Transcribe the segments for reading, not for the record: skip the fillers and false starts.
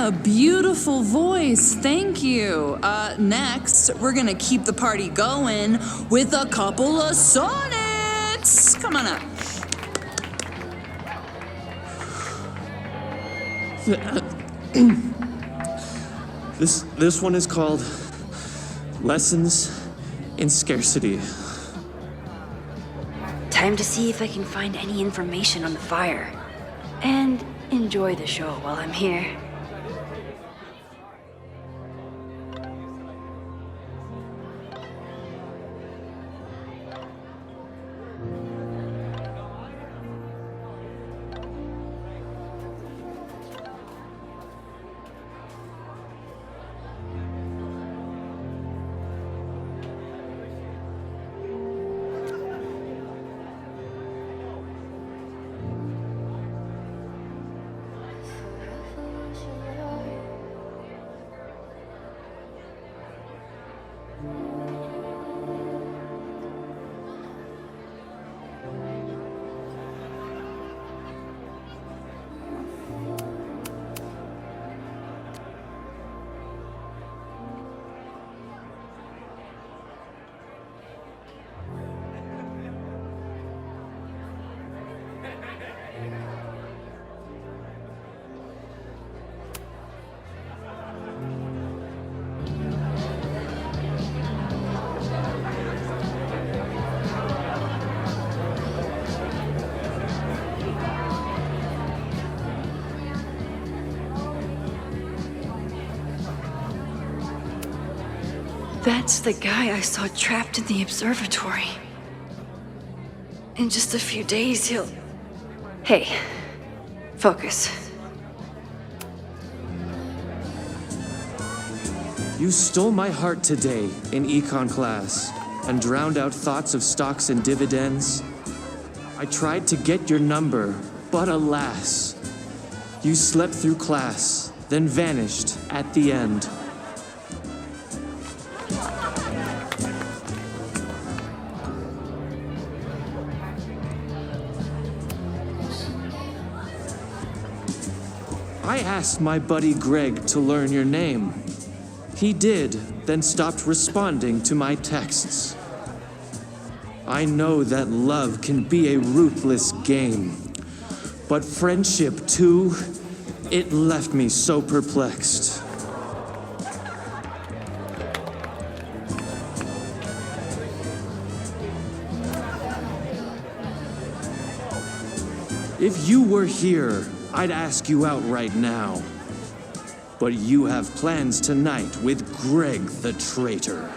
A beautiful voice, thank you. Next, we're gonna keep the party going with a couple of sonnets. Come on up. This one is called Lessons in Scarcity. Time to see if I can find any information on the fire. And enjoy the show while I'm here. That's the guy I saw trapped in the observatory. In just a few days, he'll... Hey, focus. You stole my heart today in econ class and drowned out thoughts of stocks and dividends. I tried to get your number, but alas, you slept through class, then vanished at the end. I asked my buddy Greg to learn your name. He did, then stopped responding to my texts. I know that love can be a ruthless game, but friendship too, it left me so perplexed. If you were here, I'd ask you out right now. But you have plans tonight with Greg the traitor.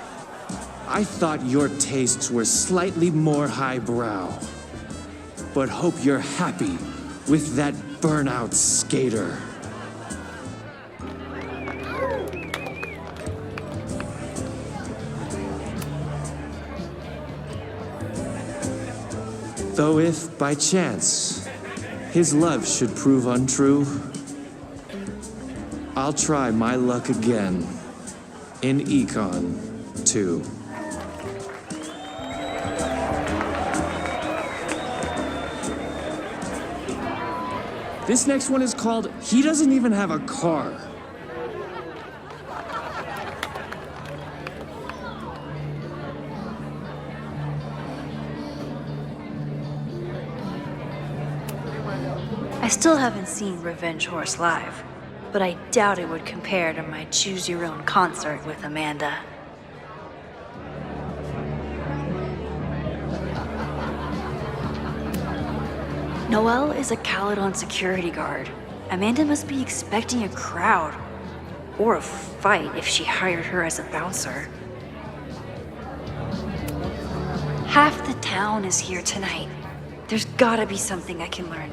I thought your tastes were slightly more highbrow. But hope you're happy with that burnout skater. Though if, by chance, his love should prove untrue, I'll try my luck again in Econ 2. This next one is called He Doesn't Even Have a Car. I still haven't seen Revenge Horse live, but I doubt it would compare to my Choose Your Own concert with Amanda. Noelle is a Caledon security guard. Amanda must be expecting a crowd, or a fight if she hired her as a bouncer. Half the town is here tonight. There's gotta be something I can learn.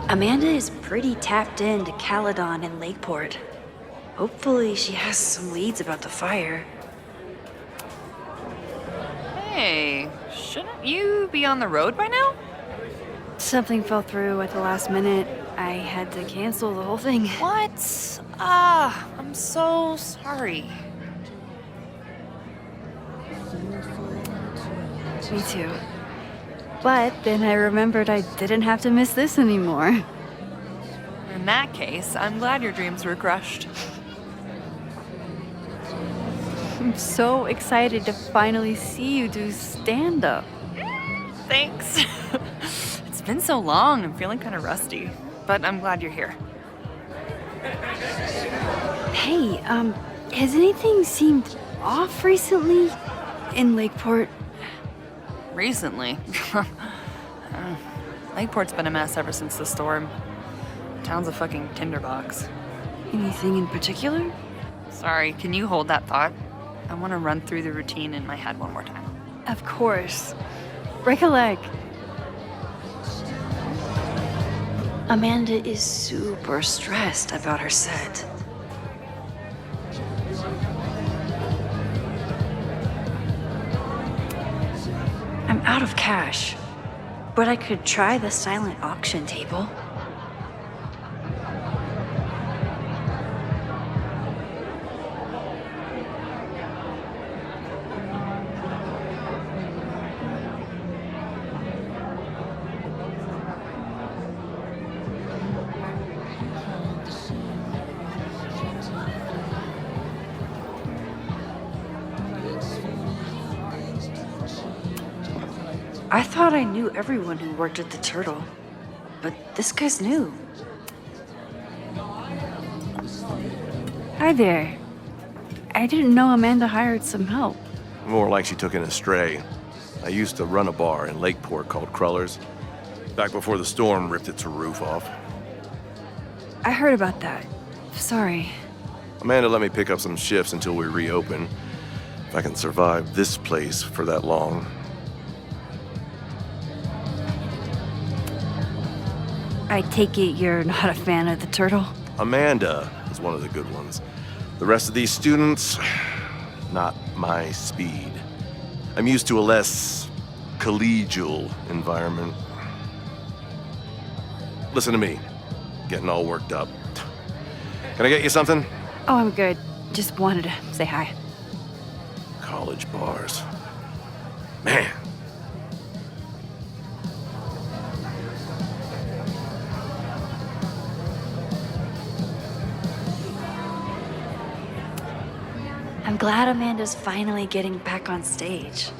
Amanda is pretty tapped into Caledon and Lakeport. Hopefully she has some leads about the fire. Hey, shouldn't you be on the road by now? Something fell through at the last minute. I had to cancel the whole thing. What? Ah, I'm so sorry. Me too. But then I remembered I didn't have to miss this anymore. In that case, I'm glad your dreams were crushed. I'm so excited to finally see you do stand-up. Thanks. It's been so long, I'm feeling kind of rusty. But I'm glad you're here. Hey, has anything seemed off recently in Lakeport? Recently. Lakeport's been a mess ever since the storm. Town's a fucking tinderbox. Anything in particular? Sorry, can you hold that thought? I want to run through the routine in my head one more time. Of course. Recollect. Amanda is super stressed about her set. I'm out of cash, but I could try the silent auction table. I thought I knew everyone who worked at the Turtle, but this guy's new. Hi there. I didn't know Amanda hired some help. More like she took in a stray. I used to run a bar in Lakeport called Cruller's, back before the storm ripped its roof off. I heard about that. Sorry. Amanda let me pick up some shifts until we reopen. If I can survive this place for that long. I take it you're not a fan of the Turtle? Amanda is one of the good ones. The rest of these students, not my speed. I'm used to a less collegial environment. Listen to me, getting all worked up. Can I get you something? Oh, I'm good. Just wanted to say hi. College bars. Man. I'm glad Amanda's finally getting back on stage.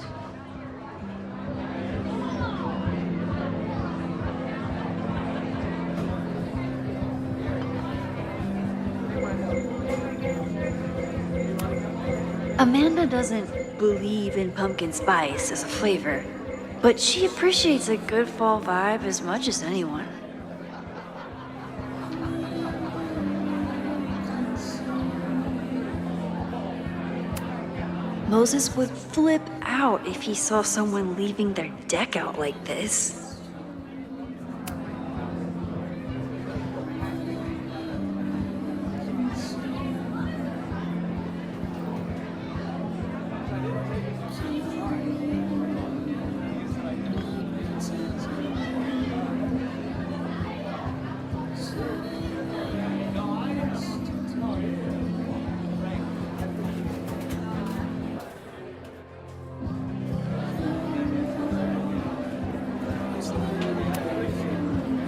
Amanda doesn't believe in pumpkin spice as a flavor, but she appreciates a good fall vibe as much as anyone. Moses would flip out if he saw someone leaving their deck out like this.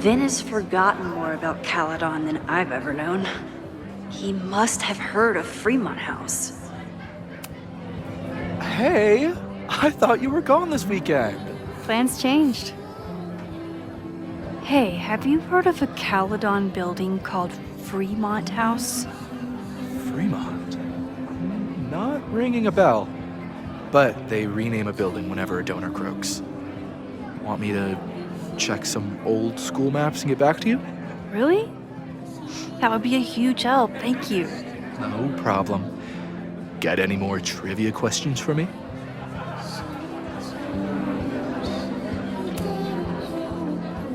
Vin has forgotten more about Caledon than I've ever known. He must have heard of Fremont House. Hey, I thought you were gone this weekend. Plans changed. Hey, have you heard of a Caledon building called Fremont House? Fremont? Not ringing a bell. But they rename a building whenever a donor croaks. Want me to check some old school maps and get back to you? Really? That would be a huge help, thank you. No problem. Got any more trivia questions for me?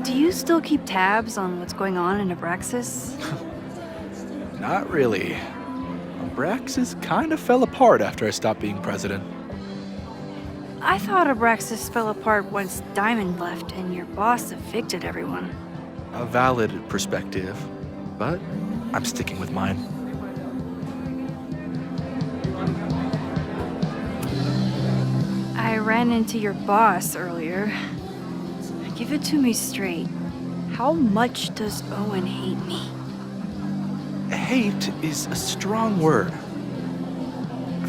Do you still keep tabs on what's going on in Abraxas? Not really. Abraxas kind of fell apart after I stopped being president. I thought Abraxas fell apart once Diamond left and your boss evicted everyone. A valid perspective, but I'm sticking with mine. I ran into your boss earlier. Give it to me straight. How much does Owen hate me? Hate is a strong word.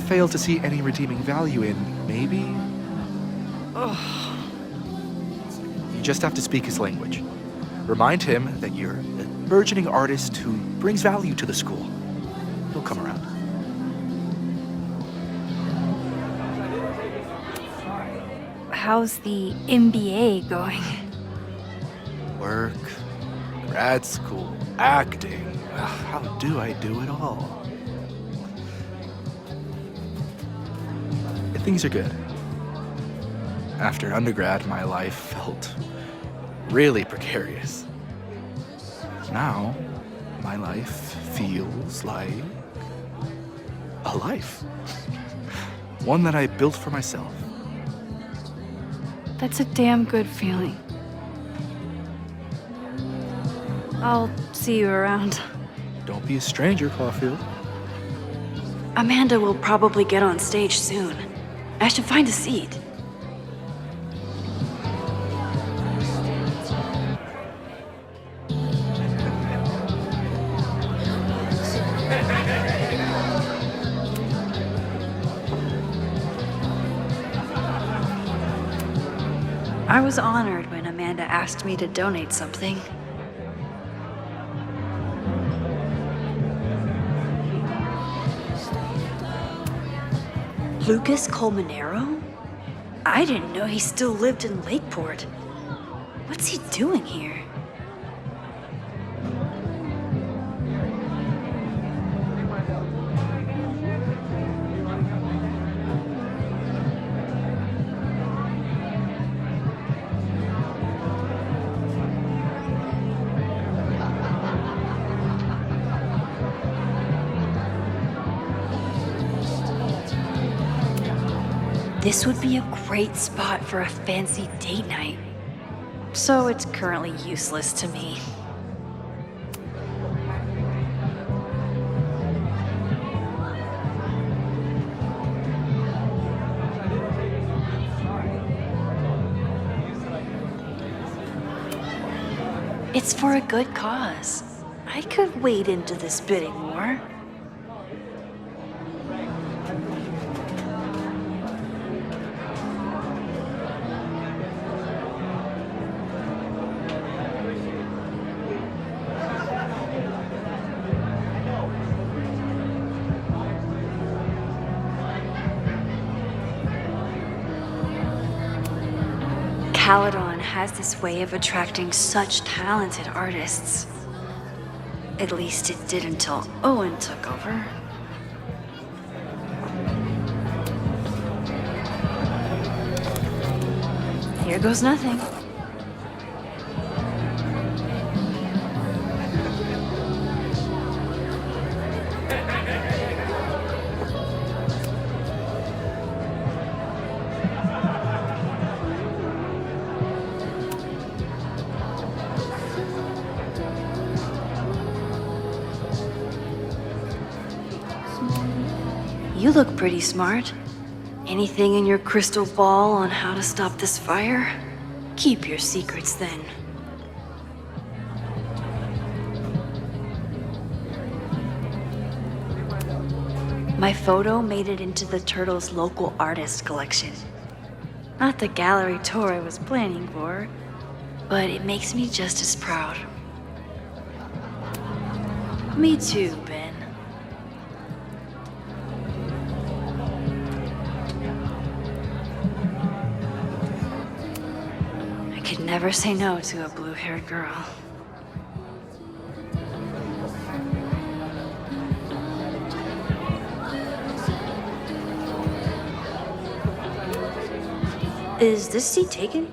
Fail to see any redeeming value in, maybe? Ugh. You just have to speak his language. Remind him that you're a burgeoning artist who brings value to the school. He'll come around. How's the MBA going? Work, grad school, acting. How do I do it all? Things are good. After undergrad, my life felt really precarious. Now, my life feels like a life. One that I built for myself. That's a damn good feeling. I'll see you around. Don't be a stranger, Caulfield. Amanda will probably get on stage soon. I should find a seat. I was honored when Amanda asked me to donate something. Lucas Colmenero? I didn't know he still lived in Lakeport. What's he doing here? This would be a great spot for a fancy date night. So it's currently useless to me. It's for a good cause. I could wade into this bidding war. Caledon has this way of attracting such talented artists. At least it did until Owen took over. Here goes nothing. You look pretty smart. Anything in your crystal ball on how to stop this fire? Keep your secrets then. My photo made it into the Turtles' local artist collection. Not the gallery tour I was planning for, but it makes me just as proud. Me too, Ben. I could never say no to a blue-haired girl. Is this seat taken?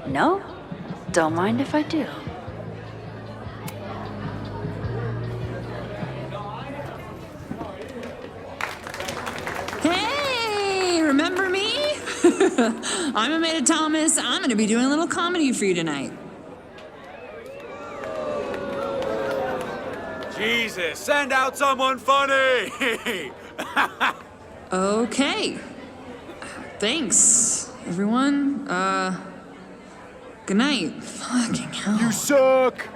No? Don't mind if I do. Hey, remember me? I'm Amanda Thomas. I'm going to be doing a little comedy for you tonight. Jesus, send out someone funny! Okay. Thanks. everyone. Good night. Fucking hell. You suck!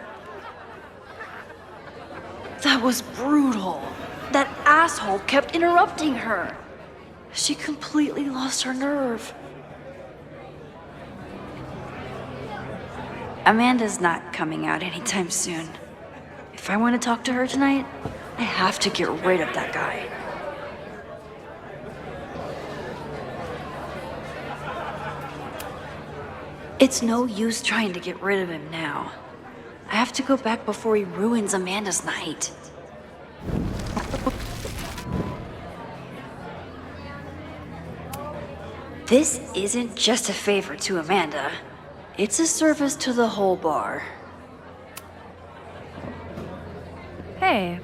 That was brutal. That asshole kept interrupting her. She completely lost her nerve. Amanda's not coming out anytime soon. If I want to talk to her tonight, I have to get rid of that guy. It's no use trying to get rid of him now. I have to go back before he ruins Amanda's night. This isn't just a favor to Amanda. It's a service to the whole bar. Hey.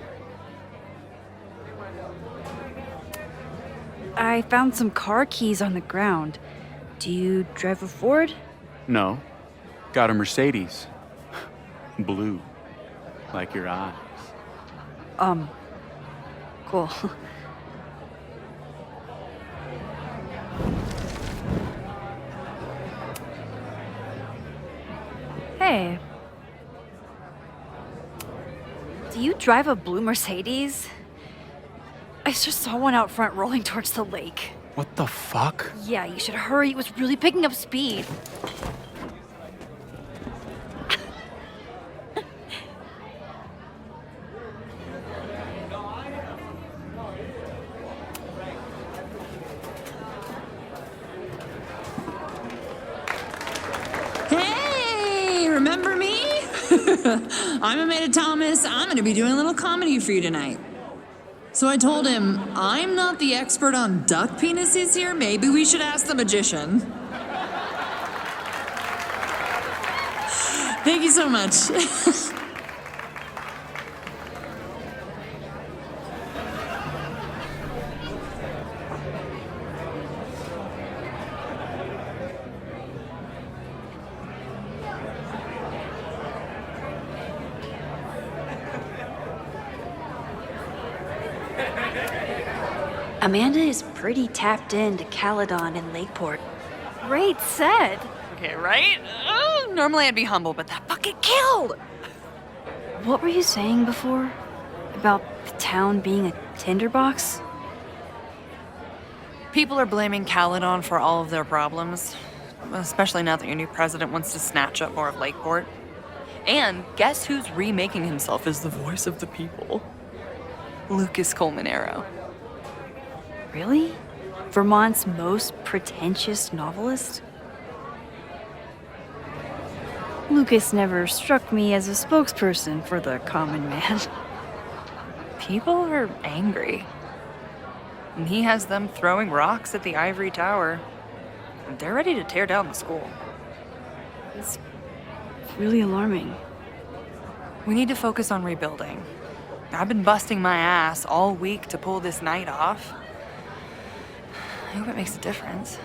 I found some car keys on the ground. Do you drive a Ford? No. Got a Mercedes. Blue. Like your eyes. Cool. Hey. Do you drive a blue Mercedes? I just saw one out front rolling towards the lake. What the fuck? Yeah, you should hurry. It was really picking up speed. Hey, remember me? I'm Amanda Thomas. I'm gonna be doing a little comedy for you tonight. So I told him, I'm not the expert on duck penises here. Maybe we should ask the magician. Thank you so much. Amanda is pretty tapped into Caledon and Lakeport. Great set. Okay, right? Normally I'd be humble, but that fucking killed! What were you saying before? About the town being a tinderbox? People are blaming Caledon for all of their problems, especially now that your new president wants to snatch up more of Lakeport. And guess who's remaking himself as the voice of the people? Lucas Colmenero. Really? Vermont's most pretentious novelist? Lucas never struck me as a spokesperson for the common man. People are angry. And he has them throwing rocks at the ivory tower. And they're ready to tear down the school. It's really alarming. We need to focus on rebuilding. I've been busting my ass all week to pull this night off. I hope it makes a difference.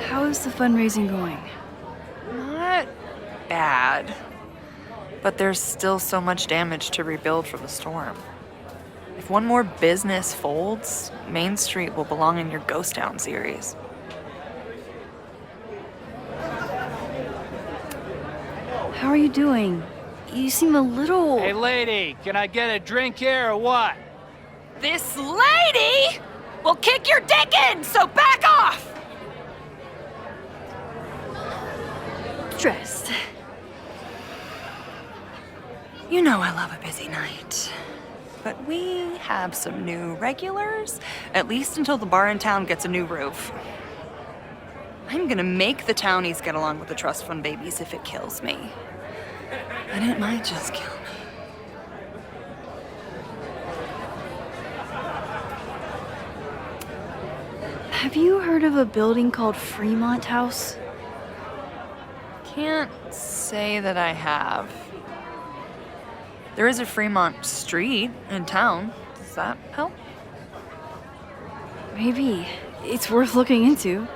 How is the fundraising going? Not bad. But there's still so much damage to rebuild from the storm. If one more business folds, Main Street will belong in your Ghost Town series. How are you doing? You seem a little... Hey, lady, can I get a drink here or what? This lady will kick your dick in, so back off! Dressed. You know I love a busy night. But we have some new regulars, at least until the bar in town gets a new roof. I'm gonna make the townies get along with the trust fund babies if it kills me. And it might just kill me. Have you heard of a building called Fremont House? Can't say that I have. There is a Fremont Street in town. Does that help? Maybe. It's worth looking into.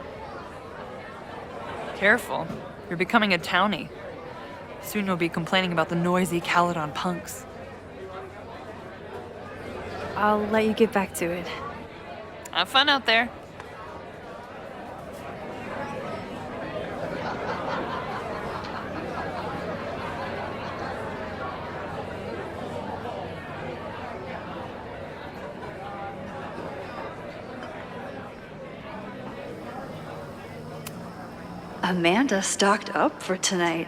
Careful. You're becoming a townie. Soon you'll be complaining about the noisy Caledon punks. I'll let you get back to it. Have fun out there. Amanda stocked up for tonight.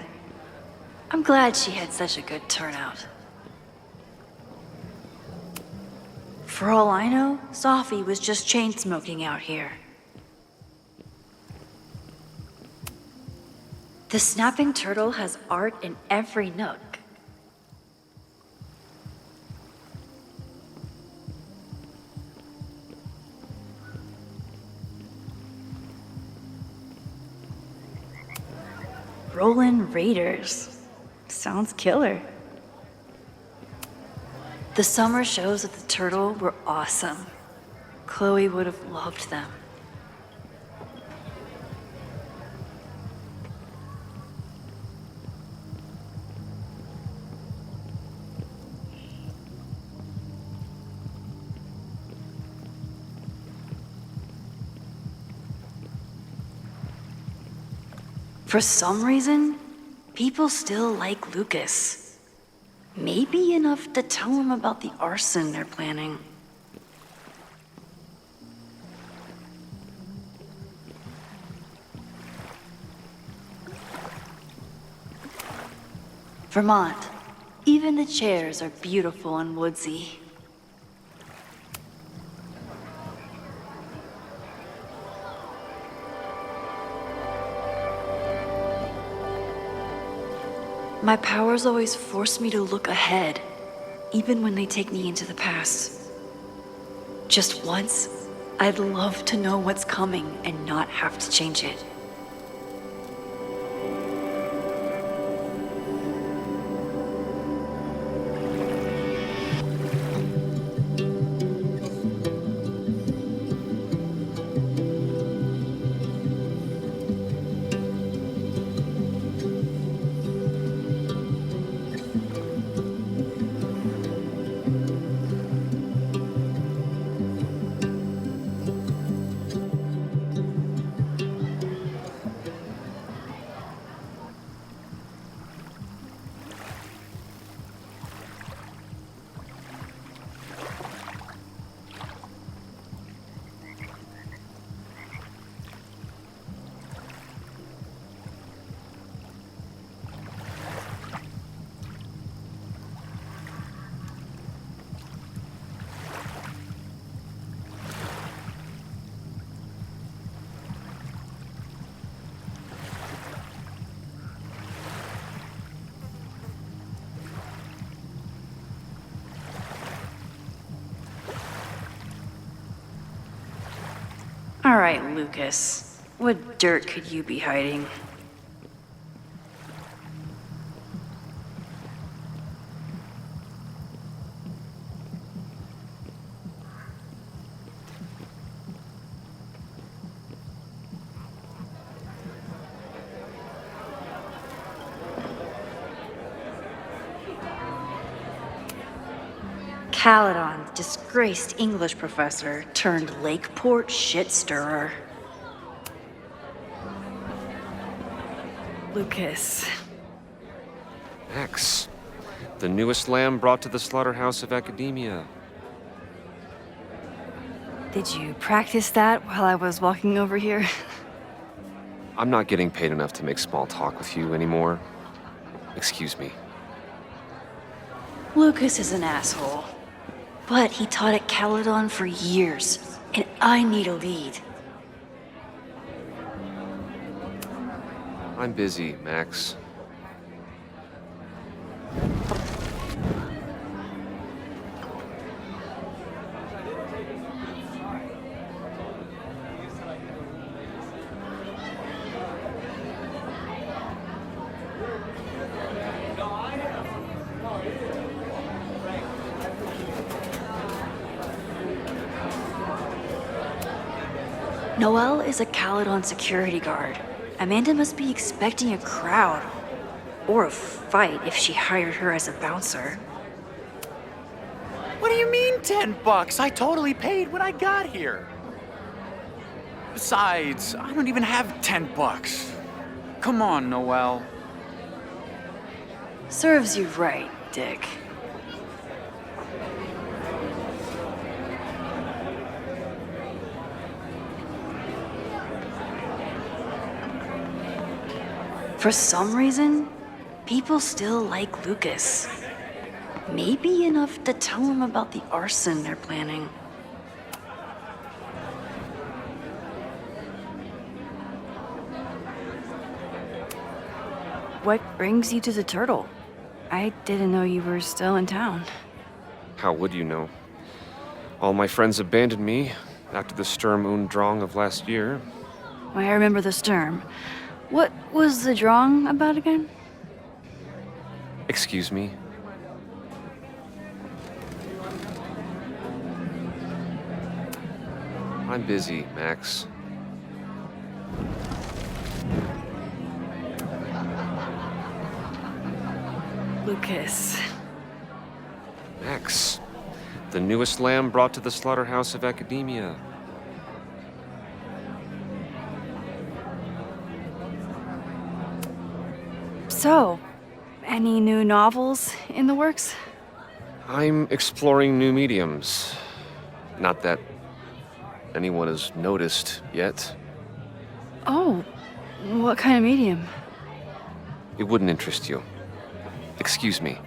I'm glad she had such a good turnout. For all I know, Sophie was just chain smoking out here. The snapping turtle has art in every nook. Rollin' Raiders. Sounds killer. The summer shows at the Turtle were awesome. Chloe would have loved them. For some reason, people still like Lucas. Maybe enough to tell him about the arson they're planning. Vermont. Even the chairs are beautiful and woodsy. My powers always force me to look ahead, even when they take me into the past. Just once, I'd love to know what's coming and not have to change it. All right, Lucas. What dirt could you be hiding? Caledon, disgraced English professor turned Lakeport shit stirrer. Lucas. X. The newest lamb brought to the slaughterhouse of academia. Did you practice that while I was walking over here? I'm not getting paid enough to make small talk with you anymore. Excuse me. Lucas is an asshole. But he taught at Caledon for years, and I need a lead. I'm busy, Max. Noelle is a Caledon security guard. Amanda must be expecting a crowd. Or a fight if she hired her as a bouncer. What do you mean $10? I totally paid when I got here. Besides, I don't even have $10. Come on, Noelle. Serves you right, Dick. For some reason, people still like Lucas. Maybe enough to tell him about the arson they're planning. What brings you to the Turtle? I didn't know you were still in town. How would you know? All my friends abandoned me after the Sturm und Drang of last year. I remember the Sturm. What was the Drang about again? Excuse me? I'm busy, Max. Lucas. Max. The newest lamb brought to the slaughterhouse of academia. So, any new novels in the works? I'm exploring new mediums. Not that anyone has noticed yet. Oh, what kind of medium? It wouldn't interest you. Excuse me.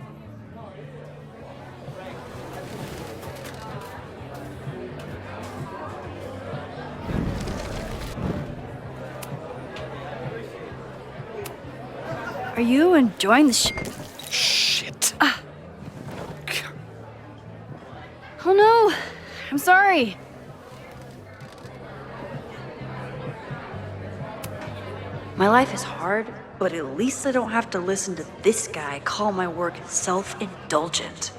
Are you enjoying the Shit. Oh no! I'm sorry. My life is hard, but at least I don't have to listen to this guy call my work self-indulgent.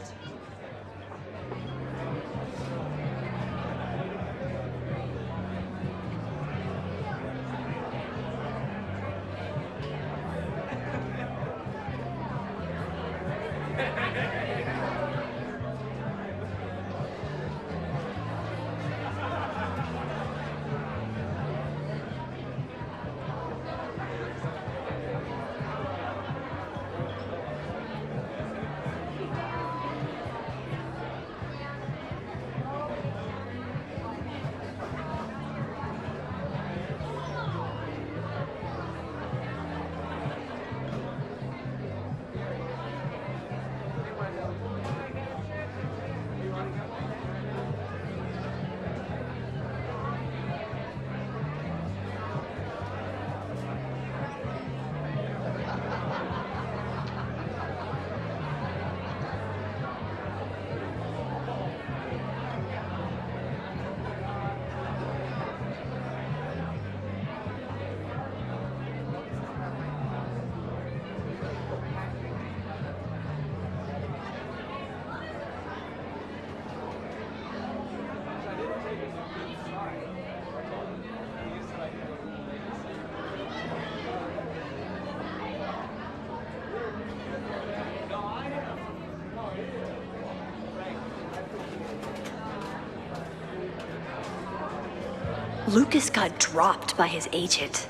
Lucas got dropped by his agent.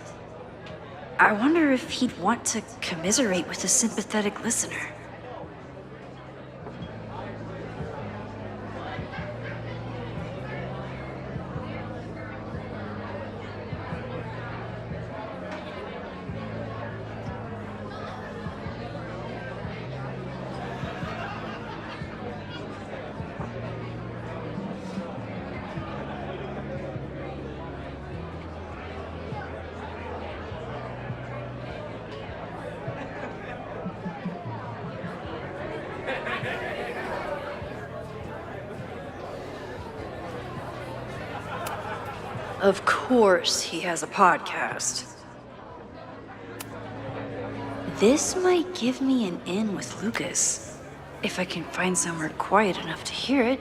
I wonder if he'd want to commiserate with a sympathetic listener. Of course he has a podcast. This might give me an in with Lucas, if I can find somewhere quiet enough to hear it.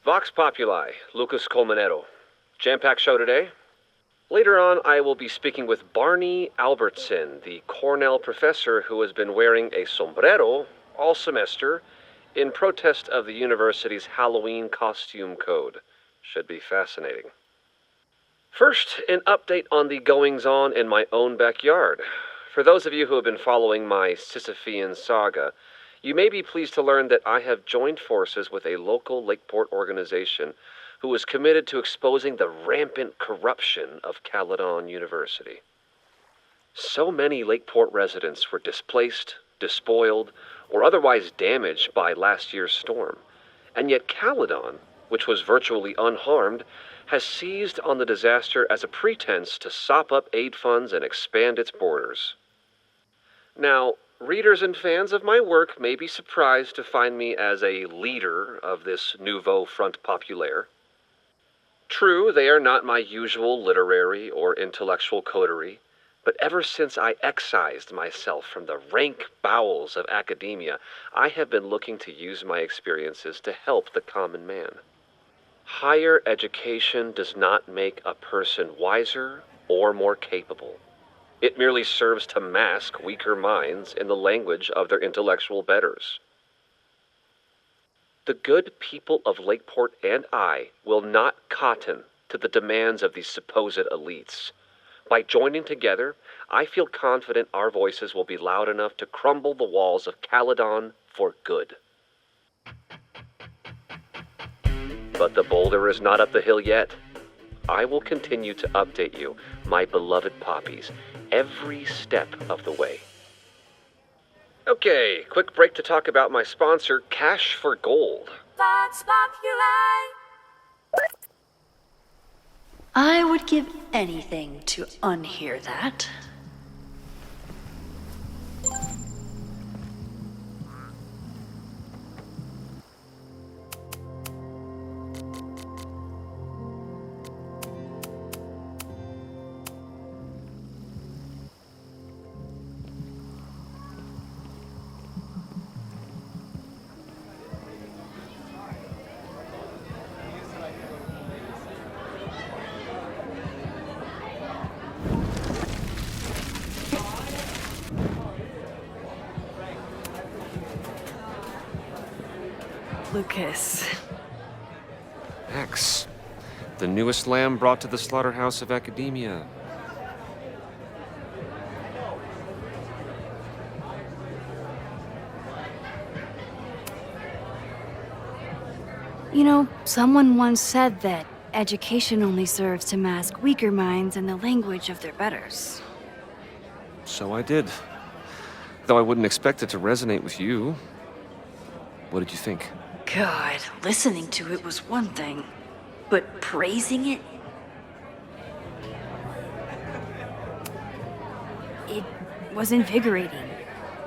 Vox Populi, Lucas Colmenero. Jam-packed show today. Later on, I will be speaking with Barney Albertson, the Cornell professor who has been wearing a sombrero all semester in protest of the university's Halloween costume code. Should be fascinating. First, an update on the goings-on in my own backyard. For those of you who have been following my Sisyphean saga, you may be pleased to learn that I have joined forces with a local Lakeport organization who is committed to exposing the rampant corruption of Caledon University. So many Lakeport residents were displaced, despoiled, or otherwise damaged by last year's storm, and yet Caledon, which was virtually unharmed, has seized on the disaster as a pretense to sop up aid funds and expand its borders. Now, readers and fans of my work may be surprised to find me as a leader of this nouveau front populaire. True, they are not my usual literary or intellectual coterie, but ever since I excised myself from the rank bowels of academia, I have been looking to use my experiences to help the common man. Higher education does not make a person wiser or more capable. It merely serves to mask weaker minds in the language of their intellectual betters. The good people of Lakeport and I will not cotton to the demands of these supposed elites. By joining together, I feel confident our voices will be loud enough to crumble the walls of Caledon for good. But the boulder is not up the hill yet. I will continue to update you, my beloved poppies, every step of the way. Okay, quick break to talk about my sponsor, Cash for Gold. Vox Populi. I would give anything to unhear that. Lucas. Max, the newest lamb brought to the slaughterhouse of academia. You know, someone once said that education only serves to mask weaker minds in the language of their betters. So I did. Though I wouldn't expect it to resonate with you. What did you think? God, listening to it was one thing, but praising it? It was invigorating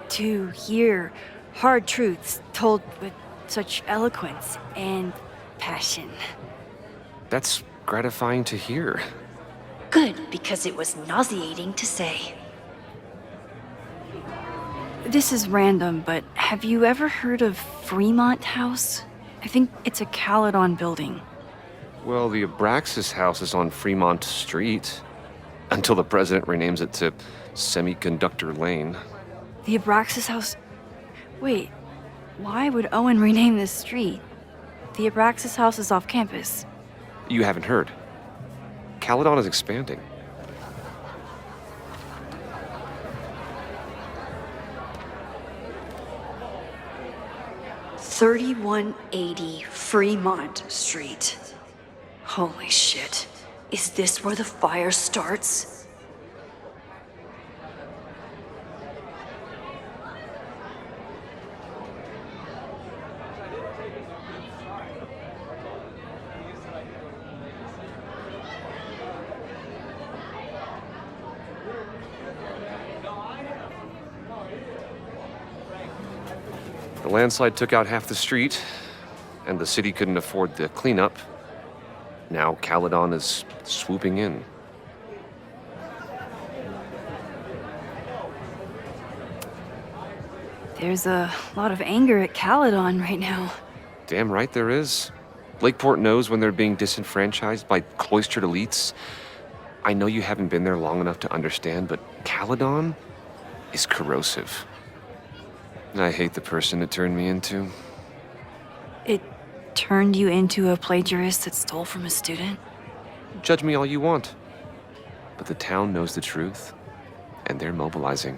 to hear hard truths told with such eloquence and passion. That's gratifying to hear. Good, because it was nauseating to say. This is random, but have you ever heard of Fremont House? I think it's a Caledon building. Well, the Abraxas house is on Fremont Street. Until the president renames it to Semiconductor Lane. The Abraxas House? Wait, why would Owen rename this street? The Abraxas House is off campus. You haven't heard. Caledon is expanding. $3180 Fremont Street. Holy shit. Is this where the fire starts? The landslide took out half the street, and the city couldn't afford the cleanup. Now Caledon is swooping in. There's a lot of anger at Caledon right now. Damn right there is. Lakeport knows when they're being disenfranchised by cloistered elites. I know you haven't been there long enough to understand, but Caledon is corrosive. And I hate the person it turned me into. It turned you into a plagiarist that stole from a student? Judge me all you want. But the town knows the truth, and they're mobilizing.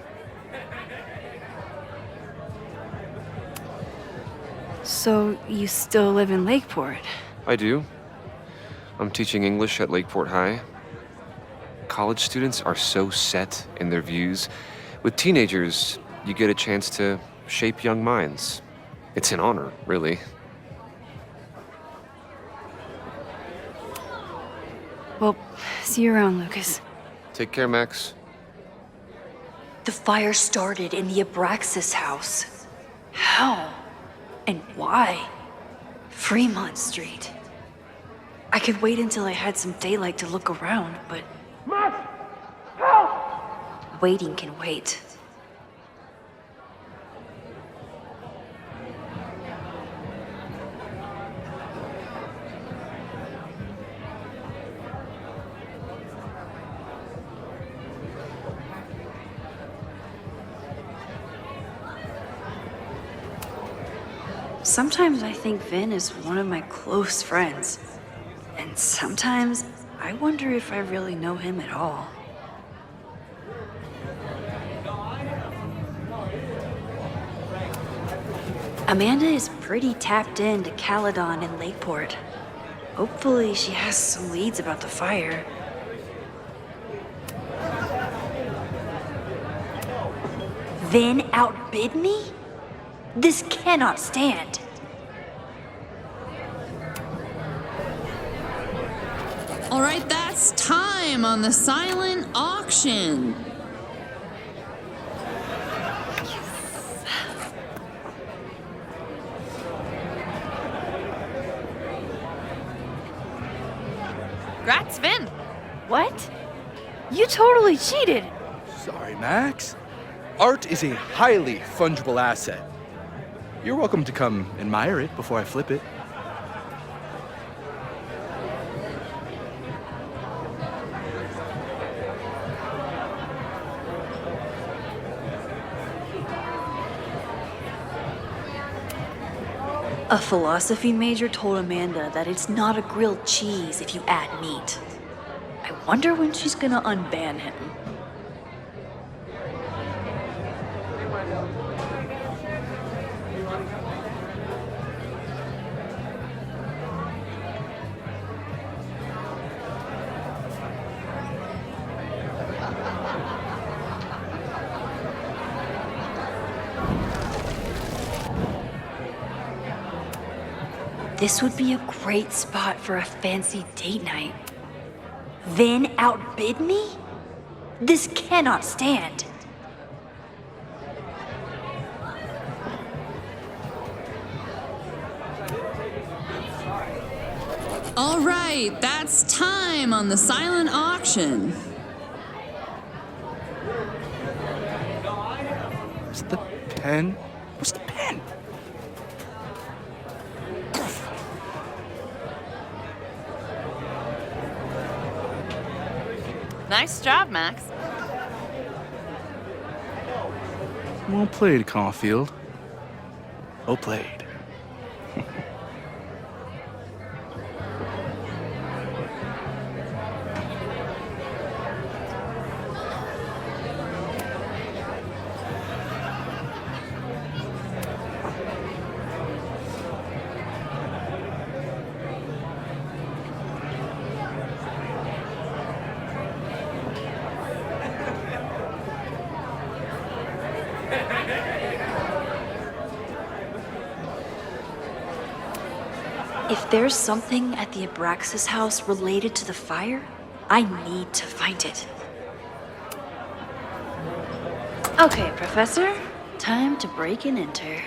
So you still live in Lakeport? I do. I'm teaching English at Lakeport High. College students are so set in their views. With teenagers, you get a chance to shape young minds. It's an honor, really. Well, see you around, Lucas. Take care, Max. The fire started in the Abraxas house. How? And why? Fremont Street. I could wait until I had some daylight to look around, but... Max! Help! Waiting can wait. Sometimes I think Vin is one of my close friends. And sometimes I wonder if I really know him at all. Amanda is pretty tapped into Caledon and Lakeport. Hopefully she has some leads about the fire. Vin outbid me? This cannot stand. All right, that's time on the silent auction. Grats, Vin. What? You totally cheated. Sorry, Max. Art is a highly fungible asset. You're welcome to come admire it before I flip it. A philosophy major told Amanda that it's not a grilled cheese if you add meat. I wonder when she's gonna unban him. This would be a great spot for a fancy date night. Vin outbid me? This cannot stand. All right, that's time on the silent auction. What's the pen? What's the pen? Nice job, Max. Well played, Caulfield. Well played. If there's something at the Abraxas house related to the fire, I need to find it. Okay, Professor. Time to break and enter.